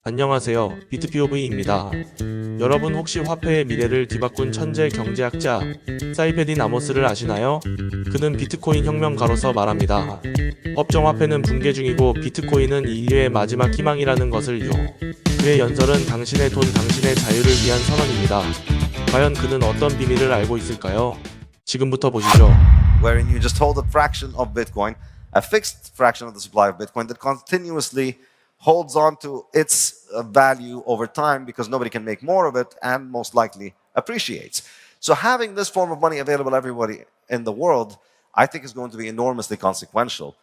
안녕하세요. 비트POV입니다. 여러분 혹시 화폐의 미래를 뒤바꾼 천재 경제학자 사이페딘아모스를 아시나요? 그는 비트코인 혁명가로서 말합니다. 법정화폐는 붕괴 중이고 비트코인은 인류의 마지막 희망이라는 것을요. 그의 연설은 당신의 돈, 당신의 자유를 위한 선언입니다. 과연 그는 어떤 비밀을 알고 있을까요? 지금부터 보시죠. Wherein you just hold a fraction of Bitcoin, a fixed fraction of the supply of Bitcoin that continuously holds on to its value over time because nobody can make more of it and most likely appreciates. So having this form of money available to everybody in the world, I think is going to be enormously consequential.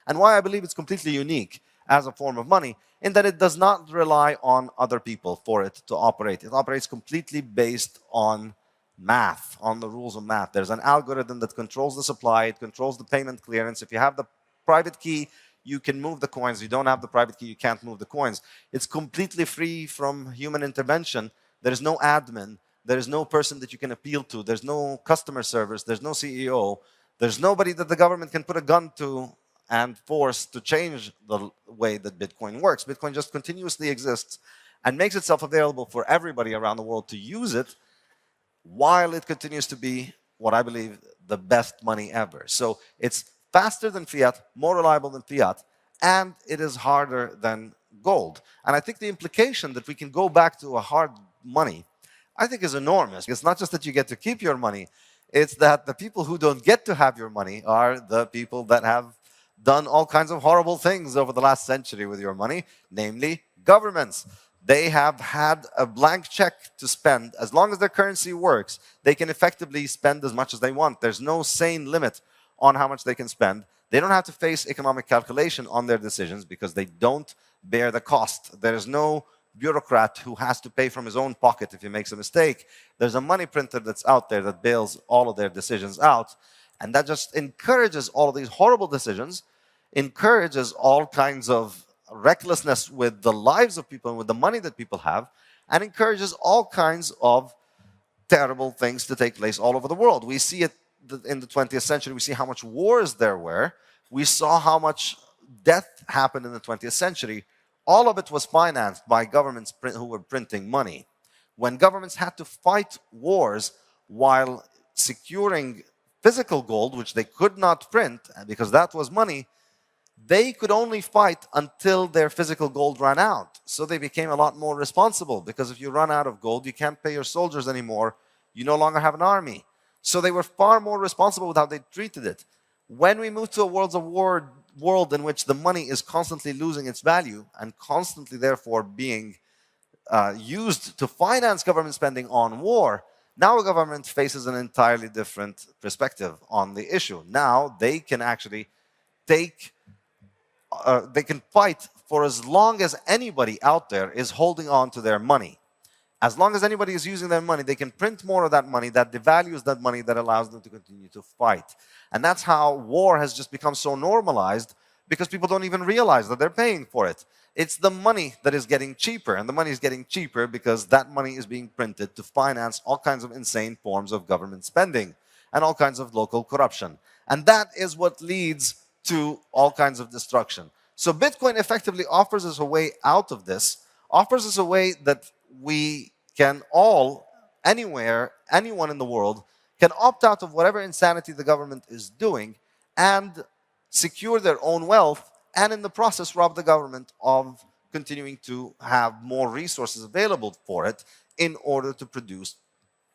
And why I believe it's completely unique as a form of money in that it does not rely on other people for it to operate. It operates completely based on math, on the rules of math. There's an algorithm that controls the supply, it controls the payment clearance. If you have the private key, you can move the coins. You don't have the private key, you can't move the coins. It's completely free from human intervention. There is no admin. There is no person that you can appeal to. There's no customer service. There's no CEO. There's nobody that the government can put a gun to and force to change the way that Bitcoin works. Bitcoin just continuously exists and makes itself available for everybody around the world to use it while it continues to be what I believe the best money ever. So it's faster than fiat, more reliable than fiat, and it is harder than gold. And I think the implication that we can go back to a hard money, I think is enormous. It's not just that you get to keep your money, it's that the people who don't get to have your money are the people that have done all kinds of horrible things over the last century with your money, namely governments. They have had a blank check to spend. As long as their currency works, they can effectively spend as much as they want. There's no sane limit on how much they can spend. They don't have to face economic calculation on their decisions because they don't bear the cost. There's no bureaucrat who has to pay from his own pocket if he makes a mistake. There's a money printer that's out there that bails all of their decisions out. And that just encourages all of these horrible decisions, encourages all kinds of recklessness with the lives of people and with the money that people have, and encourages all kinds of terrible things to take place all over the world. We see it in the 20th century. We see how much wars there were. We saw how much death happened in the 20th century. All of it was financed by governments who were printing money. When governments had to fight wars while securing physical gold, which they could not print because that was money, they could only fight until their physical gold ran out. So they became a lot more responsible because if you run out of gold, you can't pay your soldiers anymore. You no longer have an army. So they were far more responsible with how they treated it. When we move to a world in which the money is constantly losing its value and constantly therefore being used to finance government spending on war, now a government faces an entirely different perspective on the issue. Now they can actually they can fight for as long as anybody out there is holding on to their money. As long as anybody is using their money, they can print more of that money that devalues that money that allows them to continue to fight. And that's how war has just become so normalized because people don't even realize that they're paying for it. It's the money that is getting cheaper, and the money is getting cheaper because that money is being printed to finance all kinds of insane forms of government spending and all kinds of local corruption. And that is what leads to all kinds of destruction. So Bitcoin effectively offers us a way out of this, offers us a way that we can all, anywhere, anyone in the world, can opt out of whatever insanity the government is doing and secure their own wealth, and in the process rob the government of continuing to have more resources available for it in order to produce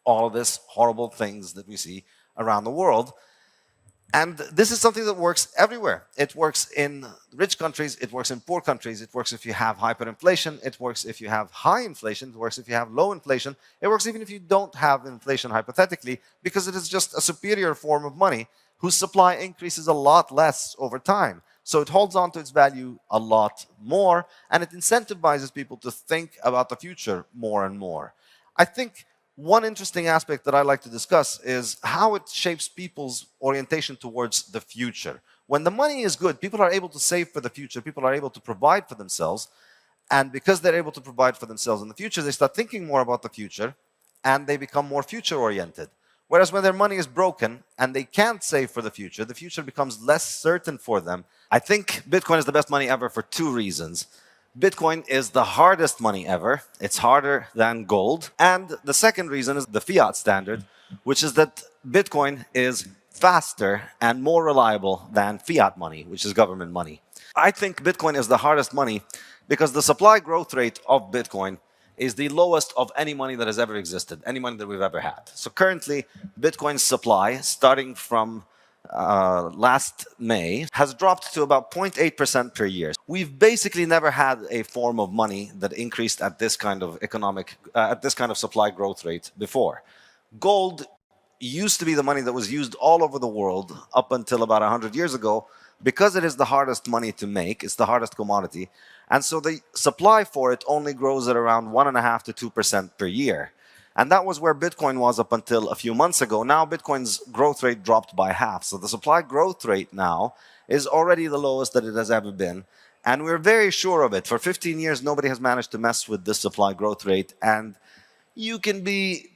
all of these horrible things that we see around the world. And this is something that works everywhere. It works in rich countries, it works in poor countries, it works if you have hyperinflation, it works if you have high inflation, it works if you have low inflation, it works even if you don't have inflation hypothetically, because it is just a superior form of money whose supply increases a lot less over time. So it holds on to its value a lot more, and it incentivizes people to think about the future more and more. I think one interesting aspect that I like to discuss is how it shapes people's orientation towards the future. When the money is good, people are able to save for the future, people are able to provide for themselves, and because they're able to provide for themselves in the future, they start thinking more about the future, and they become more future-oriented. Whereas when their money is broken and they can't save for the future becomes less certain for them. I think Bitcoin is the best money ever for two reasons. Bitcoin is the hardest money ever. It's harder than gold. And the second reason is the fiat standard, which is that Bitcoin is faster and more reliable than fiat money, which is government money. I think Bitcoin is the hardest money because the supply growth rate of Bitcoin is the lowest of any money that has ever existed, any money that we've ever had. So currently, Bitcoin's supply, starting from last May, has dropped to about 0.8% per year. We've basically never had a form of money that increased at this kind of supply growth rate before. Gold used to be the money that was used all over the world up until about 100 years ago. Because it is the hardest money to make, it's the hardest commodity, and so the supply for it only grows at around 1.5% to 2% per year. And that was where Bitcoin was up until a few months ago. Now Bitcoin's growth rate dropped by half. So the supply growth rate now is already the lowest that it has ever been. And we're very sure of it. For 15 years, nobody has managed to mess with this supply growth rate. And you can be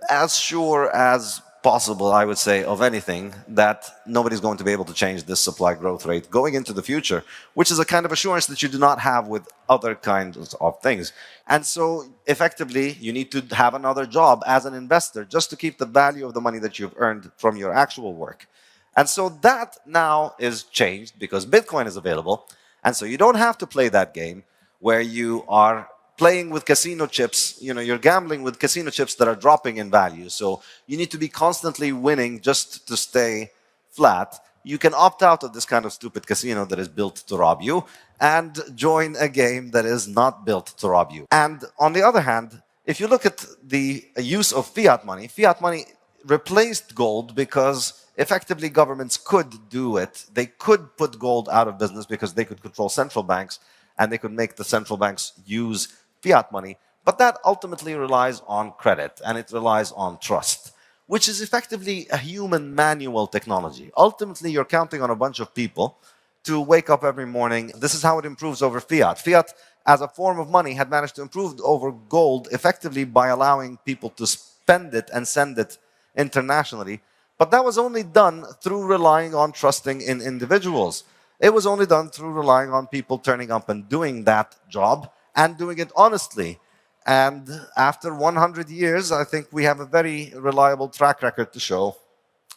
as sure as possible, I would say, of anything, that nobody's going to be able to change this supply growth rate going into the future, which is a kind of assurance that you do not have with other kinds of things. And so, effectively, you need to have another job as an investor just to keep the value of the money that you've earned from your actual work. And so that now is changed because Bitcoin is available. And so you don't have to play that game where you are playing with casino chips, you're gambling with casino chips that are dropping in value. So you need to be constantly winning just to stay flat. You can opt out of this kind of stupid casino that is built to rob you and join a game that is not built to rob you. And on the other hand, if you look at the use of fiat money replaced gold because effectively governments could do it. They could put gold out of business because they could control central banks and they could make the central banks use fiat money, but that ultimately relies on credit and it relies on trust, which is effectively a human manual technology. Ultimately, you're counting on a bunch of people to wake up every morning. This is how it improves over fiat. Fiat, as a form of money, had managed to improve over gold effectively by allowing people to spend it and send it internationally, but that was only done through relying on trusting in individuals. It was only done through relying on people turning up and doing that job and doing it honestly. And after 100 years, I think we have a very reliable track record to show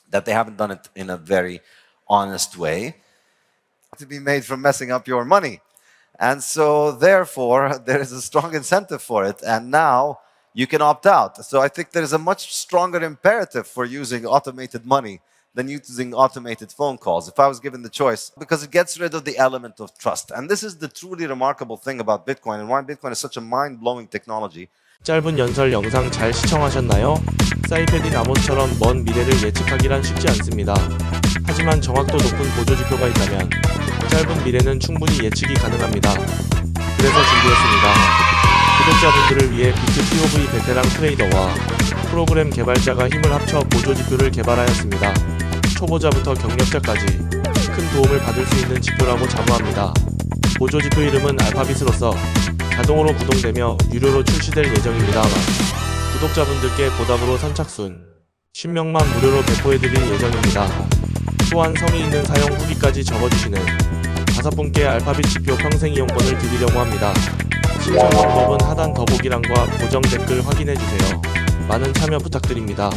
that they haven't done it in a very honest way. To be made from messing up your money. And so, therefore, there is a strong incentive for it. And now you can opt out. So I think there is a much stronger imperative for using automated money than using automated phone calls, if I was given the choice, because it gets rid of the element of trust. And this is the truly remarkable thing about Bitcoin and why Bitcoin is such a mind-blowing technology. 짧은 연설 영상 잘 시청하셨나요? 사이페딘아모스처럼 먼 미래를 예측하기란 쉽지 않습니다. 하지만 정확도 높은 보조지표가 있다면 짧은 미래는 충분히 예측이 가능합니다. 그래서 준비했습니다. 구독자분들을 위해 비트코인 베테랑 트레이더와 프로그램 개발자가 힘을 합쳐 보조지표를 개발하였습니다. 초보자부터 경력자까지 큰 도움을 받을 수 있는 지표라고 자부합니다. 보조지표 이름은 알파빗으로서 자동으로 구동되며 유료로 출시될 예정입니다. 구독자분들께 보답으로 선착순 10명만 무료로 배포해드릴 예정입니다. 또한 성의 있는 사용 후기까지 적어주시는 5분께 알파빗 지표 평생 이용권을 드리려고 합니다. 신청 방법은 하단 더보기란과 고정 댓글 확인해주세요. 많은 참여 부탁드립니다.